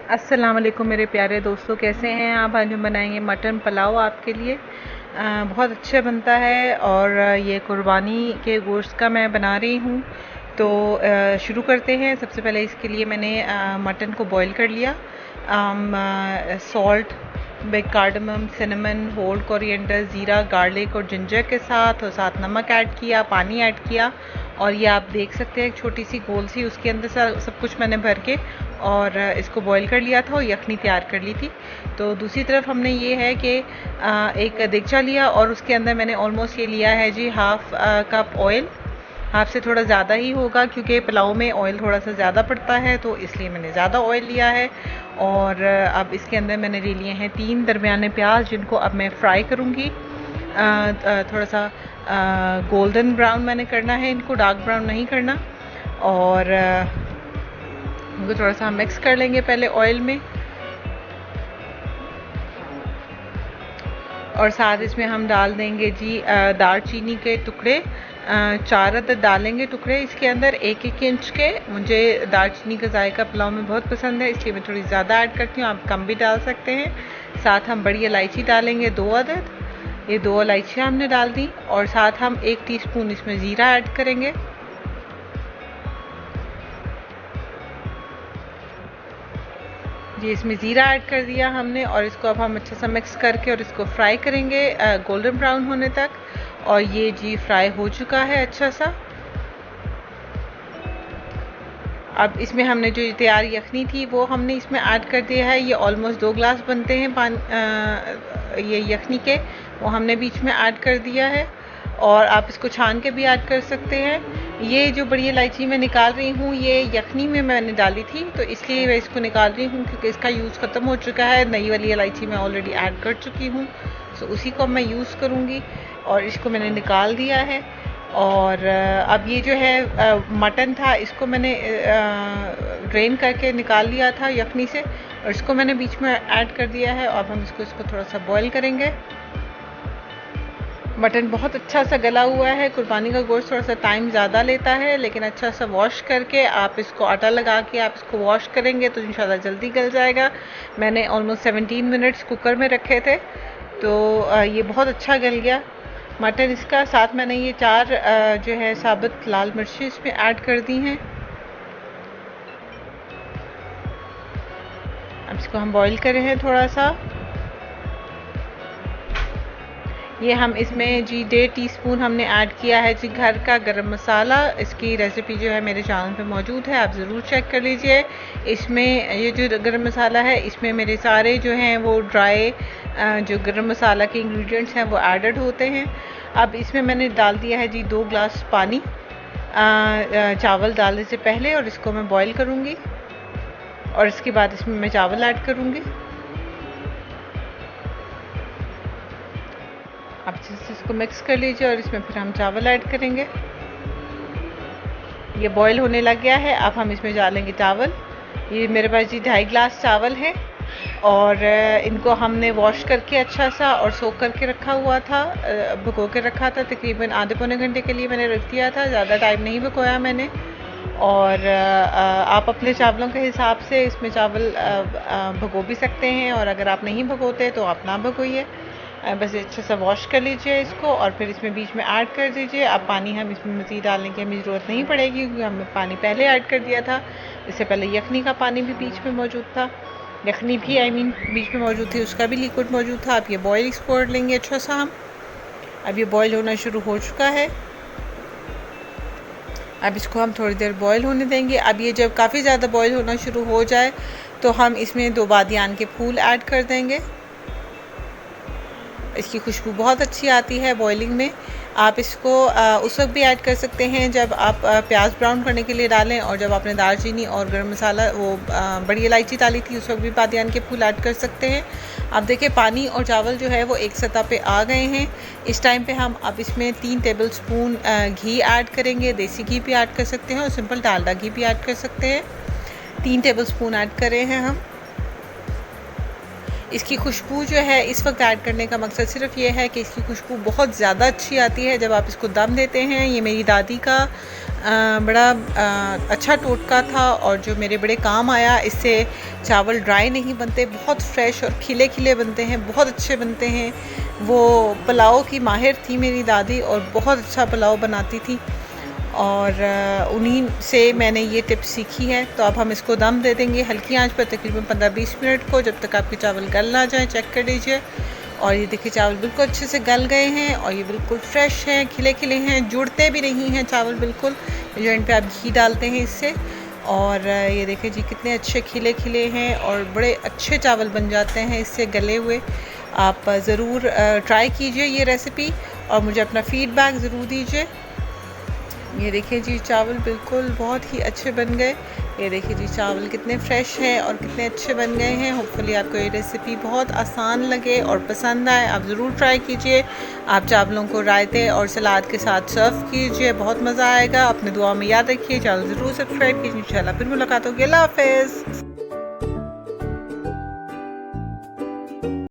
अस्सलाम वालेकुम मेरे प्यारे दोस्तों, कैसे हैं आप। आज हम बनाएंगे मटन पुलाव आपके लिए। बहुत अच्छा बनता है और ये कुर्बानी के गोश्त का मैं बना रही हूँ। तो शुरू करते हैं। सबसे पहले इसके लिए मैंने मटन को बॉईल कर लिया। Salt, big cardamom, cinnamon, whole coriander, ज़ीरा, गार्लिक और जिंजर के साथ, और साथ नमक ऐड किया, पानी ऐड किया। और ये आप देख सकते हैं एक छोटी सी गोल सी, उसके अंदर सब कुछ मैंने भर के और इसको बॉईल कर लिया था और यखनी तैयार कर ली थी। तो दूसरी तरफ हमने ये है कि एक देगचा लिया और उसके अंदर मैंने ऑलमोस्ट ये लिया है जी हाफ कप ऑयल। हाफ से थोड़ा ज़्यादा ही होगा क्योंकि पुलाव में ऑयल थोड़ा सा ज़्यादा पड़ता है, तो इसलिए मैंने ज़्यादा ऑयल लिया है। और अब इसके अंदर मैंने ले लिए हैं 3 दरमियाने प्याज, जिनको अब मैं फ्राई करूँगी। थोड़ा सा गोल्डन ब्राउन मैंने करना है इनको, डार्क ब्राउन नहीं करना। और इनको थोड़ा सा हम मिक्स कर लेंगे पहले ऑयल में। और साथ इसमें हम डाल देंगे जी दालचीनी के टुकड़े, 4 अदद डालेंगे टुकड़े इसके अंदर, 1-1 इंच के। मुझे दालचीनी का जायका पुलाव में बहुत पसंद है, इसलिए मैं थोड़ी ज़्यादा ऐड करती हूँ, आप कम भी डाल सकते हैं। साथ हम बड़ी इलायची डालेंगे 2 अदद, ये 2 इलायचियाँ हमने डाल दी। और साथ हम 1 टीस्पून इसमें ज़ीरा ऐड करेंगे। जी, इसमें ज़ीरा ऐड कर दिया हमने और इसको अब हम अच्छा सा मिक्स करके और इसको फ्राई करेंगे गोल्डन ब्राउन होने तक। और ये जी फ्राई हो चुका है अच्छा सा। अब इसमें हमने जो तैयार यखनी थी वो हमने इसमें ऐड कर दिया है। ये ऑलमोस्ट 2 ग्लास बनते हैं ये यखनी के, वो हमने बीच में ऐड कर दिया है। और आप इसको छान के भी ऐड कर सकते हैं। ये जो बड़ी इलायची मैं निकाल रही हूँ, ये यखनी में मैंने डाली थी, तो इसलिए मैं इसको निकाल रही हूँ क्योंकि इसका यूज़ ख़त्म हो चुका है। नई वाली इलायची मैं ऑलरेडी ऐड कर चुकी हूँ, तो उसी को मैं यूज़ करूँगी। और इसको मैंने निकाल दिया है। और अब ये जो है मटन था, इसको मैंने ड्रेन करके निकाल लिया था यखनी से, और इसको मैंने बीच में ऐड कर दिया है। और हम इसको थोड़ा सा बॉईल करेंगे। मटन बहुत अच्छा सा गला हुआ है। कुर्बानी का गोश्त थोड़ा सा टाइम ज़्यादा लेता है, लेकिन अच्छा सा वॉश करके आप इसको आटा लगा के आप इसको वॉश करेंगे तो इंशाल्लाह जल्दी गल जाएगा। मैंने ऑलमोस्ट 17 मिनट्स कुकर में रखे थे, तो ये बहुत अच्छा गल गया मटन इसका। साथ मैंने ये 4 जो है साबुत लाल मिर्ची इसमें ऐड कर दी हैं। अब इसको हम बॉईल कर रहे हैं थोड़ा सा। ये हम इसमें जी 1.5 टीस्पून हमने ऐड किया है जी घर का गरम मसाला। इसकी रेसिपी जो है मेरे चैनल पे मौजूद है, आप ज़रूर चेक कर लीजिए। इसमें ये जो गरम मसाला है, इसमें मेरे सारे जो हैं वो ड्राई जो गरम मसाला के इंग्रेडिएंट्स हैं वो एडेड होते हैं। अब इसमें मैंने डाल दिया है जी 2 ग्लास पानी चावल डालने से पहले, और इसको मैं बॉईल करूँगी। और इसके बाद इसमें मैं चावल ऐड करूँगी। आप इसको मिक्स कर लीजिए और इसमें फिर हम चावल ऐड करेंगे। ये बॉईल होने लग गया है। अब हम इसमें डालेंगे चावल। ये मेरे पास जी 2.5 ग्लास चावल है, और इनको हमने वॉश करके अच्छा सा और सोक करके रखा हुआ था, भिगो के रखा था। तकरीबन आधे पौने घंटे के लिए मैंने रख दिया था, ज़्यादा टाइम नहीं भिगोया मैंने। और आप अपने चावलों के हिसाब से इसमें चावल भिगो भी सकते हैं, और अगर आप नहीं भिगोते तो आप ना भिगोइए। बस अच्छे से वॉश कर लीजिए इसको, और फिर इसमें बीच में ऐड कर दीजिए। अब पानी हम इसमें मज़ीद डालने की हमें ज़रूरत नहीं पड़ेगी क्योंकि हमने पानी पहले ऐड कर दिया था। इससे पहले यखनी का पानी भी बीच में मौजूद था, यखनी भी बीच में मौजूद थी, उसका भी लिक्विड मौजूद था। अब ये बॉयल इसको कर लेंगे अच्छा सा हम। अब ये बॉयल होना शुरू हो चुका है। अब इसको हम थोड़ी देर बॉयल होने देंगे। अब ये जब काफ़ी ज़्यादा बॉयल होना शुरू हो जाए तो हम इसमें 2 बादियान के फूल ऐड कर देंगे। इसकी खुशबू बहुत अच्छी आती है बॉइलिंग में। आप इसको उस वक्त भी ऐड कर सकते हैं जब आप प्याज ब्राउन करने के लिए डालें, और जब आपने दालचीनी और गरम मसाला वो बड़ी इलायची डाली थी उस वक्त भी बादियान के फूल ऐड कर सकते हैं। अब देखिए पानी और चावल जो है वो एक सतह पे आ गए हैं। इस टाइम पे हम अब इसमें 3 टेबल स्पून घी ऐड करेंगे। देसी घी भी ऐड कर सकते हैं और सिंपल डालडा घी भी ऐड कर सकते हैं। 3 टेबल स्पून ऐड कर रहे हैं हम। इसकी खुशबू जो है इस वक्त ऐड करने का मकसद सिर्फ ये है कि इसकी खुशबू बहुत ज़्यादा अच्छी आती है जब आप इसको दम देते हैं। ये मेरी दादी का बड़ा अच्छा टोटका था और जो मेरे बड़े काम आया। इससे चावल ड्राई नहीं बनते, बहुत फ्रेश और खिले खिले बनते हैं, बहुत अच्छे बनते हैं। वो पुलाव की माहिर थी मेरी दादी और बहुत अच्छा पुलाव बनाती थी और उन्हीं से मैंने ये टिप सीखी है। तो अब हम इसको दम दे देंगे हल्की आंच पर तकरीबन 15-20 मिनट को, जब तक आपके चावल गल ना जाए। चेक कर लीजिए और ये देखिए चावल बिल्कुल अच्छे से गल गए हैं और ये बिल्कुल फ्रेश हैं, खिले खिले हैं, जुड़ते भी नहीं हैं चावल बिल्कुल। जॉइंट पे आप घी डालते हैं इससे और ये देखिए जी कितने अच्छे खिले खिले हैं और बड़े अच्छे चावल बन जाते हैं इससे गले हुए। आप ज़रूर ट्राई कीजिए ये रेसिपी और मुझे अपना फ़ीडबैक ज़रूर दीजिए। ये देखिए जी चावल बिल्कुल बहुत ही अच्छे बन गए। ये देखिए जी चावल कितने फ्रेश हैं और कितने अच्छे बन गए हैं। होपफुली आपको ये रेसिपी बहुत आसान लगे और पसंद आए। आप ज़रूर ट्राई कीजिए। आप चावलों को रायते और सलाद के साथ सर्व कीजिए, बहुत मज़ा आएगा। अपने दुआ में याद रखिए, चैनल ज़रूर सब्सक्राइब कीजिए। इंशाल्लाह फिर मुलाकात होगी। अल्लाह हाफ़िज़।